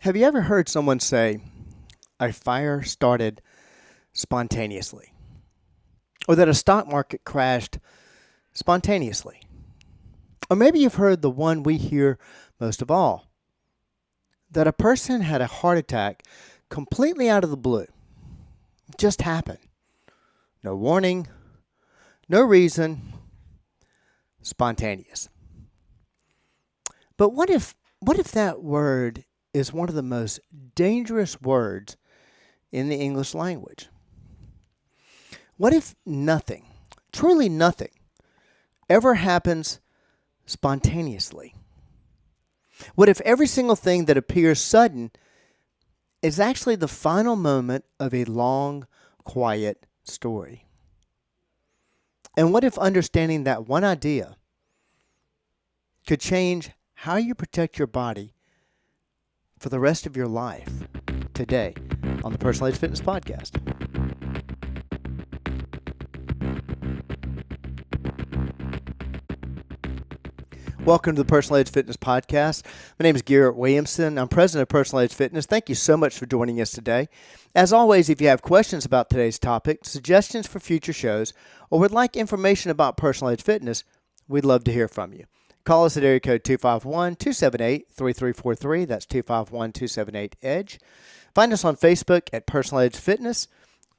Have you ever heard someone say, a fire started spontaneously? Or that a stock market crashed spontaneously? Or maybe you've heard the one we hear most of all, that a person had a heart attack completely out of the blue. It just happened. No warning, no reason, spontaneous. But what if that word is one of the most dangerous words in the English language? What if nothing, truly nothing, ever happens spontaneously? What if every single thing that appears sudden is actually the final moment of a long, quiet story? And what if understanding that one idea could change how you protect your body for the rest of your life? Today on the Personalized Fitness Podcast. Welcome to the Personalized Fitness Podcast. My name is Garrett Williamson. I'm president of Personalized Fitness. Thank you so much for joining us today. As always, if you have questions about today's topic, suggestions for future shows, or would like information about Personalized Fitness, we'd love to hear from you. Call us at area code 251-278-3343. That's 251-278-EDGE. Find us on Facebook at Personalized Fitness.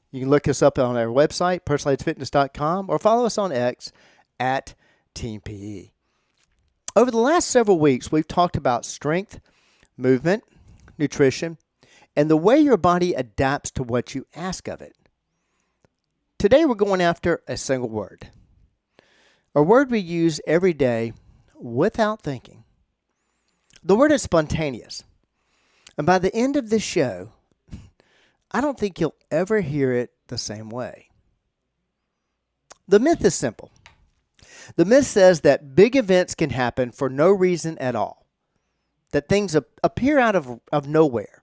You can look us up on our website, personalizedfitness.com, or follow us on X at Team PE. Over the last several weeks, we've talked about strength, movement, nutrition, and the way your body adapts to what you ask of it. Today, we're going after a single word, a word we use every day without thinking. The word is spontaneous. And by the end of this show, I don't think you'll ever hear it the same way. The myth is simple. The myth says that big events can happen for no reason at all, that things appear out of nowhere,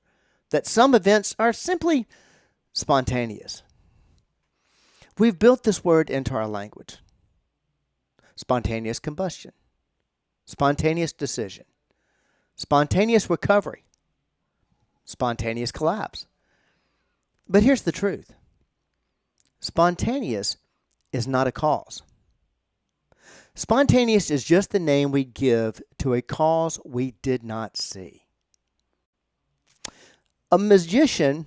that some events are simply spontaneous. We've built this word into our language. Spontaneous combustion, spontaneous decision, spontaneous recovery, spontaneous collapse. But here's the truth. Spontaneous is not a cause. Spontaneous is just the name we give to a cause we did not see. A magician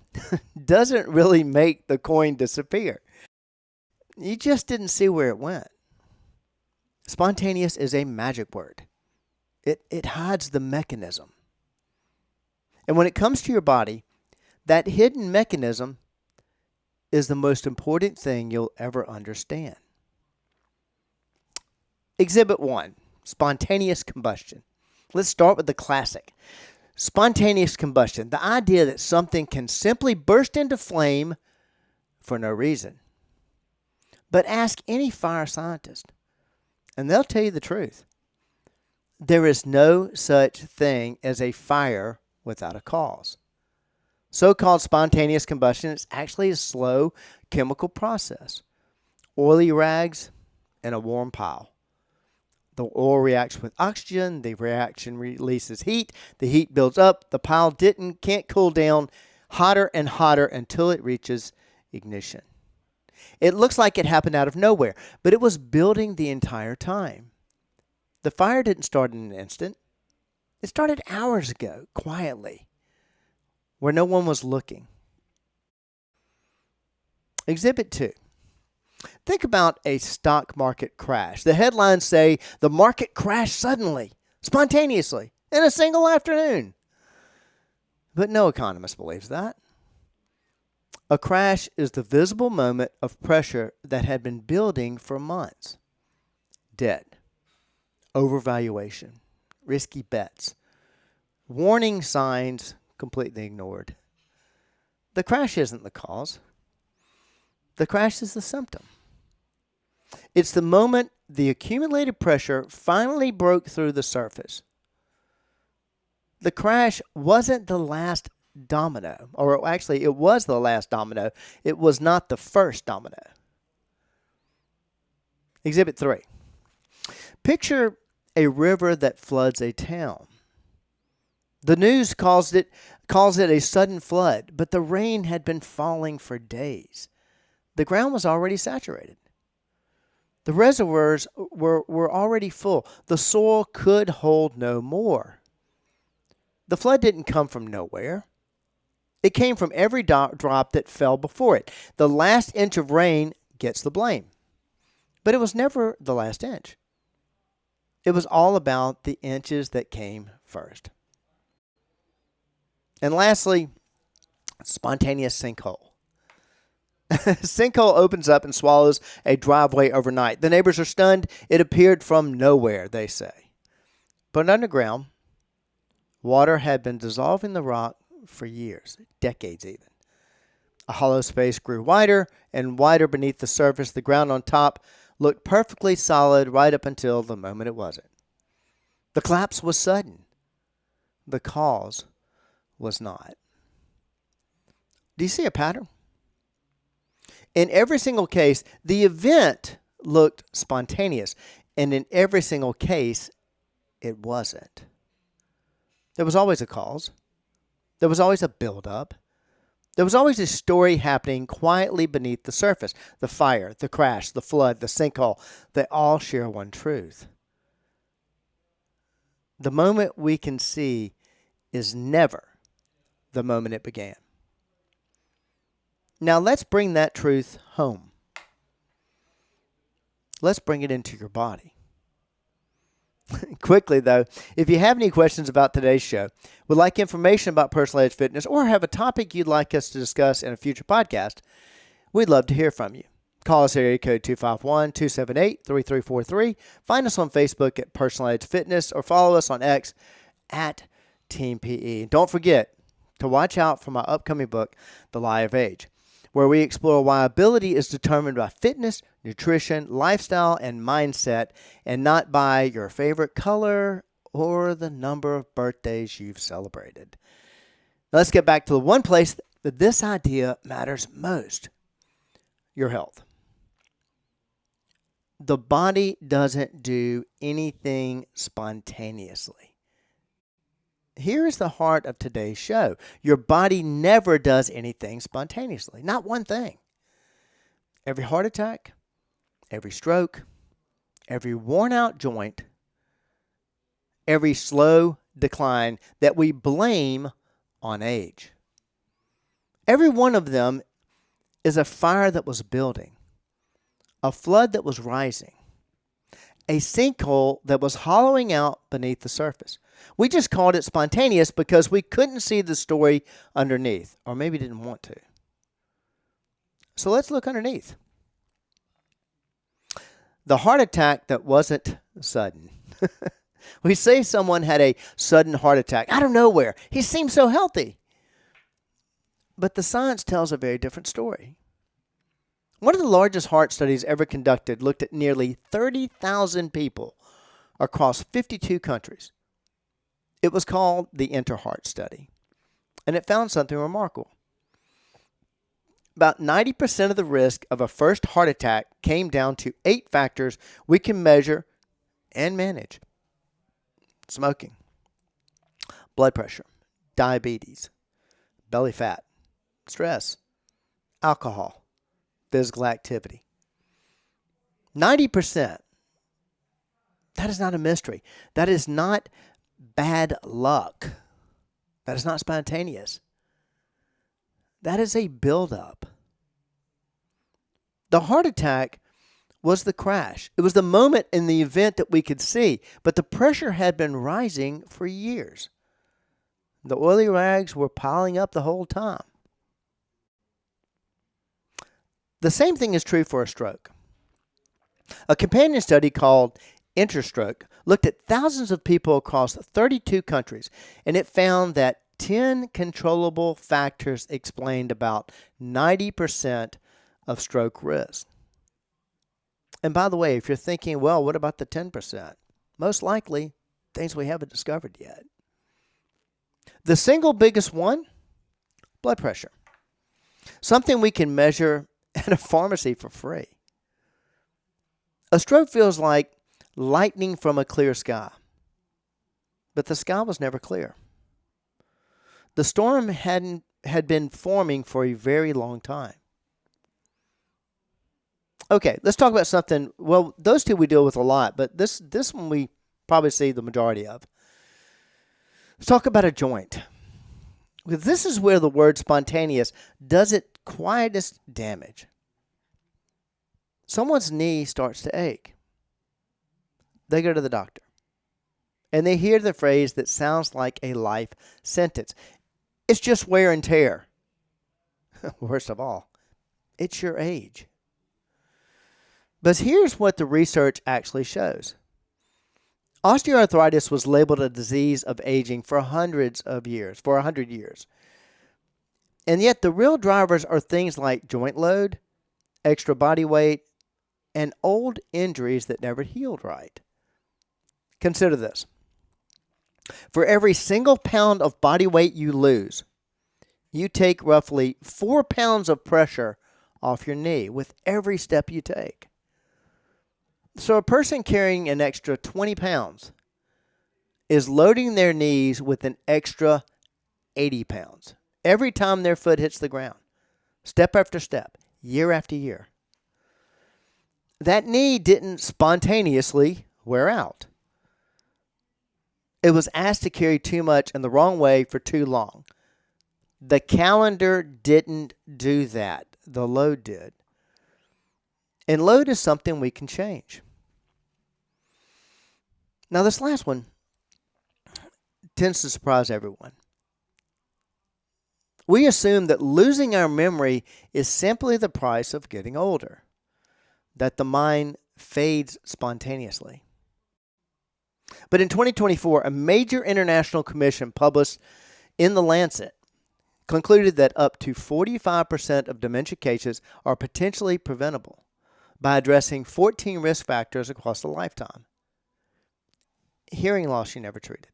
doesn't really make the coin disappear. You just didn't see where it went. Spontaneous is a magic word. It hides the mechanism. And when it comes to your body, that hidden mechanism is the most important thing you'll ever understand. Exhibit 1, spontaneous combustion. Let's start with the classic. Spontaneous combustion, the idea that something can simply burst into flame for no reason. But ask any fire scientist, and they'll tell you the truth. There is no such thing as a fire without a cause. So-called spontaneous combustion is actually a slow chemical process. Oily rags in a warm pile. The oil reacts with oxygen. The reaction releases heat. The heat builds up. The pile can't cool down hotter and hotter until it reaches ignition. It looks like it happened out of nowhere, but it was building the entire time. The fire didn't start in an instant. It started hours ago, quietly, where no one was looking. Exhibit 2. Think about a stock market crash. The headlines say the market crashed suddenly, spontaneously, in a single afternoon. But no economist believes that. A crash is the visible moment of pressure that had been building for months. Debt, overvaluation, risky bets, warning signs completely ignored. The crash isn't the cause. The crash is the symptom. It's the moment the accumulated pressure finally broke through the surface. The crash wasn't the last domino, or actually it was the last domino. It was not the first domino. Exhibit 3. Picture a river that floods a town. The news calls it a sudden flood, but the rain had been falling for days. The ground was already saturated. The reservoirs were already full. The soil could hold no more. The flood didn't come from nowhere. It came from every drop that fell before it. The last inch of rain gets the blame. But it was never the last inch. It was all about the inches that came first. And lastly, spontaneous sinkhole. Sinkhole opens up and swallows a driveway overnight. The neighbors are stunned. It appeared from nowhere, they say. But underground, water had been dissolving the rock for years, decades even. A hollow space grew wider and wider beneath the surface. The ground on top looked perfectly solid right up until the moment it wasn't. The collapse was sudden. The cause was not. Do you see a pattern? In every single case, the event looked spontaneous, and in every single case, it wasn't. There was always a cause. There was always a buildup. There was always a story happening quietly beneath the surface. The fire, the crash, the flood, the sinkhole, they all share one truth. The moment we can see is never the moment it began. Now let's bring that truth home. Let's bring it into your body. Quickly, though, if you have any questions about today's show, would like information about Personal Edge Fitness, or have a topic you'd like us to discuss in a future podcast, we'd love to hear from you. Call us at area code 251-278-3343. Find us on Facebook at Personal Edge Fitness, or follow us on X at Team PE. Don't forget to watch out for my upcoming book, The Lie of Age, where we explore why ability is determined by fitness, nutrition, lifestyle, and mindset, and not by your favorite color or the number of birthdays you've celebrated. Now let's get back to the one place that this idea matters most: your health. The body doesn't do anything spontaneously. Here is the heart of today's show. Your body never does anything spontaneously. Not one thing. Every heart attack, every stroke, every worn out joint, every slow decline that we blame on age. Every one of them is a fire that was building, a flood that was rising, a sinkhole that was hollowing out beneath the surface. We just called it spontaneous because we couldn't see the story underneath, or maybe didn't want to. So let's look underneath. The heart attack that wasn't sudden. We say someone had a sudden heart attack out of nowhere. He seemed so healthy. But the science tells a very different story. One of the largest heart studies ever conducted looked at nearly 30,000 people across 52 countries. It was called the Interheart Study, and it found something remarkable. About 90% of the risk of a first heart attack came down to 8 factors we can measure and manage: smoking, blood pressure, diabetes, belly fat, stress, alcohol, physical activity. 90%. That is not a mystery. That is not bad luck. That is not spontaneous. That is a buildup. The heart attack was the crash. It was the moment in the event that we could see, but the pressure had been rising for years. The oily rags were piling up the whole time. The same thing is true for a stroke. A companion study called Interstroke looked at thousands of people across 32 countries, and it found that 10 controllable factors explained about 90% of stroke risk. And by the way, if you're thinking, well, what about the 10%? Most likely, things we haven't discovered yet. The single biggest one, blood pressure. Something we can measure at a pharmacy for free. A stroke feels like lightning from a clear sky. But the sky was never clear. The storm had been forming for a very long time. Okay, let's talk about something. Well, those two we deal with a lot, but this one we probably see the majority of. Let's talk about a joint. Because this is where the word spontaneous does its quietest damage. Someone's knee starts to ache. They go to the doctor. And they hear the phrase that sounds like a life sentence. It's just wear and tear. Worst of all, it's your age. But here's what the research actually shows. Osteoarthritis was labeled a disease of aging for hundreds of years, for 100 years. And yet the real drivers are things like joint load, extra body weight, and old injuries that never healed right. Consider this. For every single pound of body weight you lose, you take roughly 4 pounds of pressure off your knee with every step you take. So a person carrying an extra 20 pounds is loading their knees with an extra 80 pounds every time their foot hits the ground, step after step, year after year. That knee didn't spontaneously wear out. It was asked to carry too much in the wrong way for too long. The calendar didn't do that. The load did. And load is something we can change. Now, this last one tends to surprise everyone. We assume that losing our memory is simply the price of getting older, that the mind fades spontaneously. But in 2024, a major international commission published in The Lancet concluded that up to 45% of dementia cases are potentially preventable by addressing 14 risk factors across a lifetime. Hearing loss you never treated,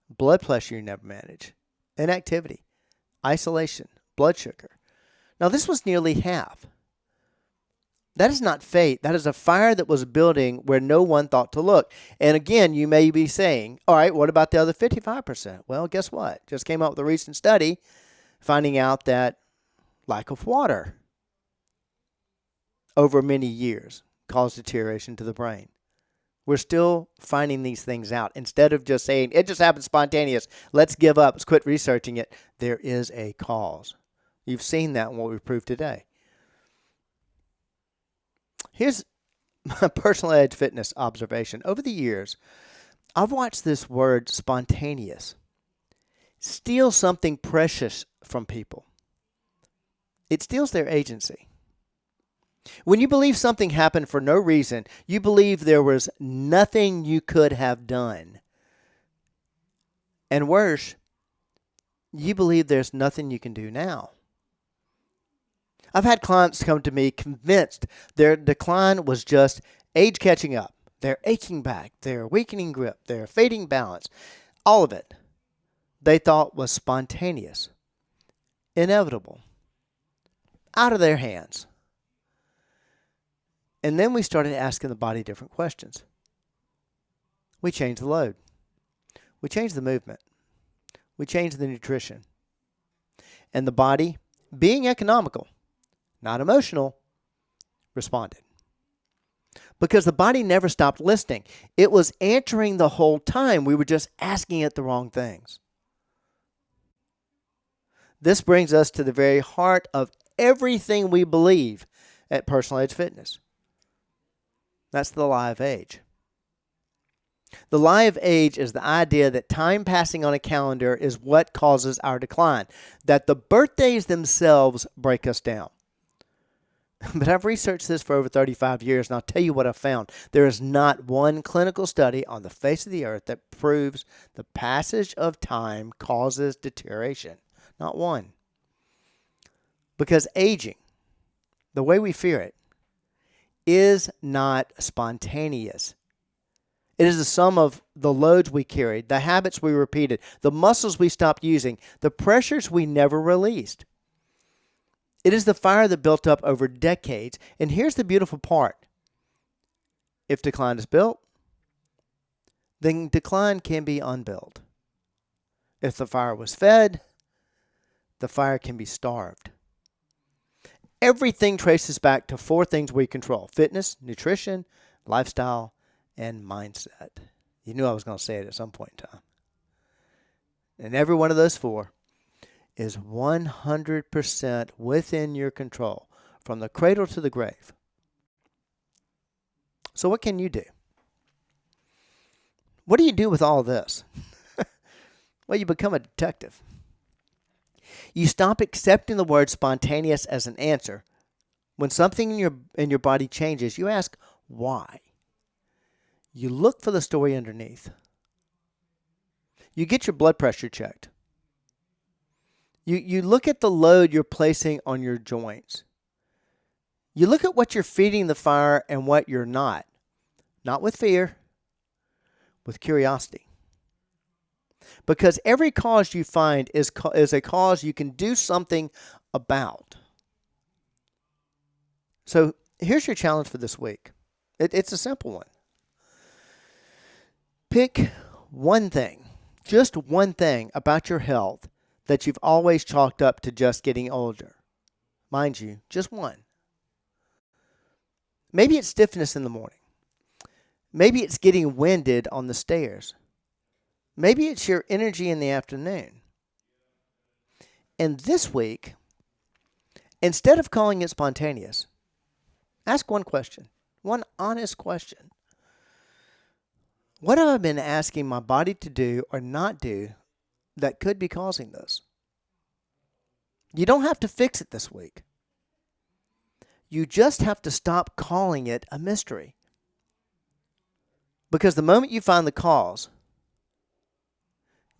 blood pressure you never managed, inactivity, isolation, blood sugar. Now, this was nearly half. That is not fate. That is a fire that was building where no one thought to look. And again, you may be saying, all right, what about the other 55%? Well, guess what? Just came out with a recent study finding out that lack of water over many years caused deterioration to the brain. We're still finding these things out. Instead of just saying, it just happened spontaneous, let's give up, let's quit researching it. There is a cause. You've seen that in what we've proved today. Here's my personal edge fitness observation. Over the years, I've watched this word spontaneous steal something precious from people. It steals their agency. When you believe something happened for no reason, you believe there was nothing you could have done. And worse, you believe there's nothing you can do now. I've had clients come to me convinced their decline was just age catching up, their aching back, their weakening grip, their fading balance, all of it they thought was spontaneous, inevitable, out of their hands. And then we started asking the body different questions. We changed the load. We changed the movement. We changed the nutrition. And the body, being economical, not emotional, responded. Because the body never stopped listening. It was answering the whole time. We were just asking it the wrong things. This brings us to the very heart of everything we believe at Personal Edge Fitness. That's the lie of age. The lie of age is the idea that time passing on a calendar is what causes our decline, that the birthdays themselves break us down. But I've researched this for over 35 years, and I'll tell you what I've found. There is not one clinical study on the face of the earth that proves the passage of time causes deterioration. Not one. Because aging, the way we fear it, is not spontaneous. It is the sum of the loads we carried, the habits we repeated, the muscles we stopped using, the pressures we never released. It is the fire that built up over decades. And here's the beautiful part. If decline is built, then decline can be unbuilt. If the fire was fed, the fire can be starved. Everything traces back to 4 things we control: fitness, nutrition, lifestyle, and mindset. You knew I was going to say it at some point in time. And every one of those 4 is 100% within your control, from the cradle to the grave. So what can you do? What do you do with all of this? Well, you become a detective. You stop accepting the word spontaneous as an answer. When something in your body changes, you ask why. You look for the story underneath. You get your blood pressure checked. You look at the load you're placing on your joints. You look at what you're feeding the fire and what you're not. Not with fear, with curiosity. Because every cause you find is a cause you can do something about. So here's your challenge for this week. It's a simple one. Pick one thing, just one thing about your health that you've always chalked up to just getting older. Mind you, just one. Maybe it's stiffness in the morning. Maybe it's getting winded on the stairs. Maybe it's your energy in the afternoon. And this week, instead of calling it spontaneous, ask one question, one honest question. What have I been asking my body to do or not do that could be causing this? You don't have to fix it this week. You just have to stop calling it a mystery. Because the moment you find the cause,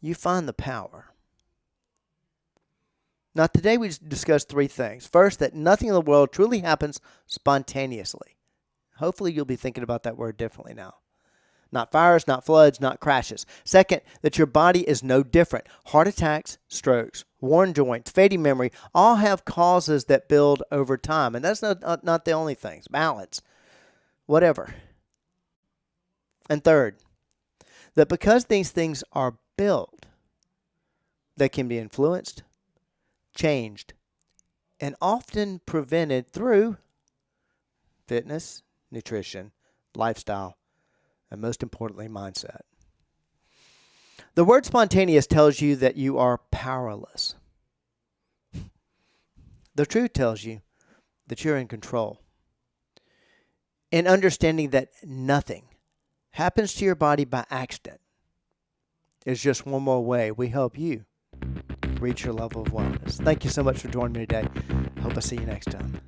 you find the power. Now, today we discussed 3 things. First, that nothing in the world truly happens spontaneously. Hopefully, you'll be thinking about that word differently now. Not fires, not floods, not crashes. Second, that your body is no different. Heart attacks, strokes, worn joints, fading memory, all have causes that build over time. And that's not the only things. Balance, whatever. And third, that because these things are built, they can be influenced, changed, and often prevented through fitness, nutrition, lifestyle, and most importantly, mindset. The word spontaneous tells you that you are powerless. The truth tells you that you're in control. And understanding that nothing happens to your body by accident is just one more way we help you reach your level of wellness. Thank you so much for joining me today. Hope I see you next time.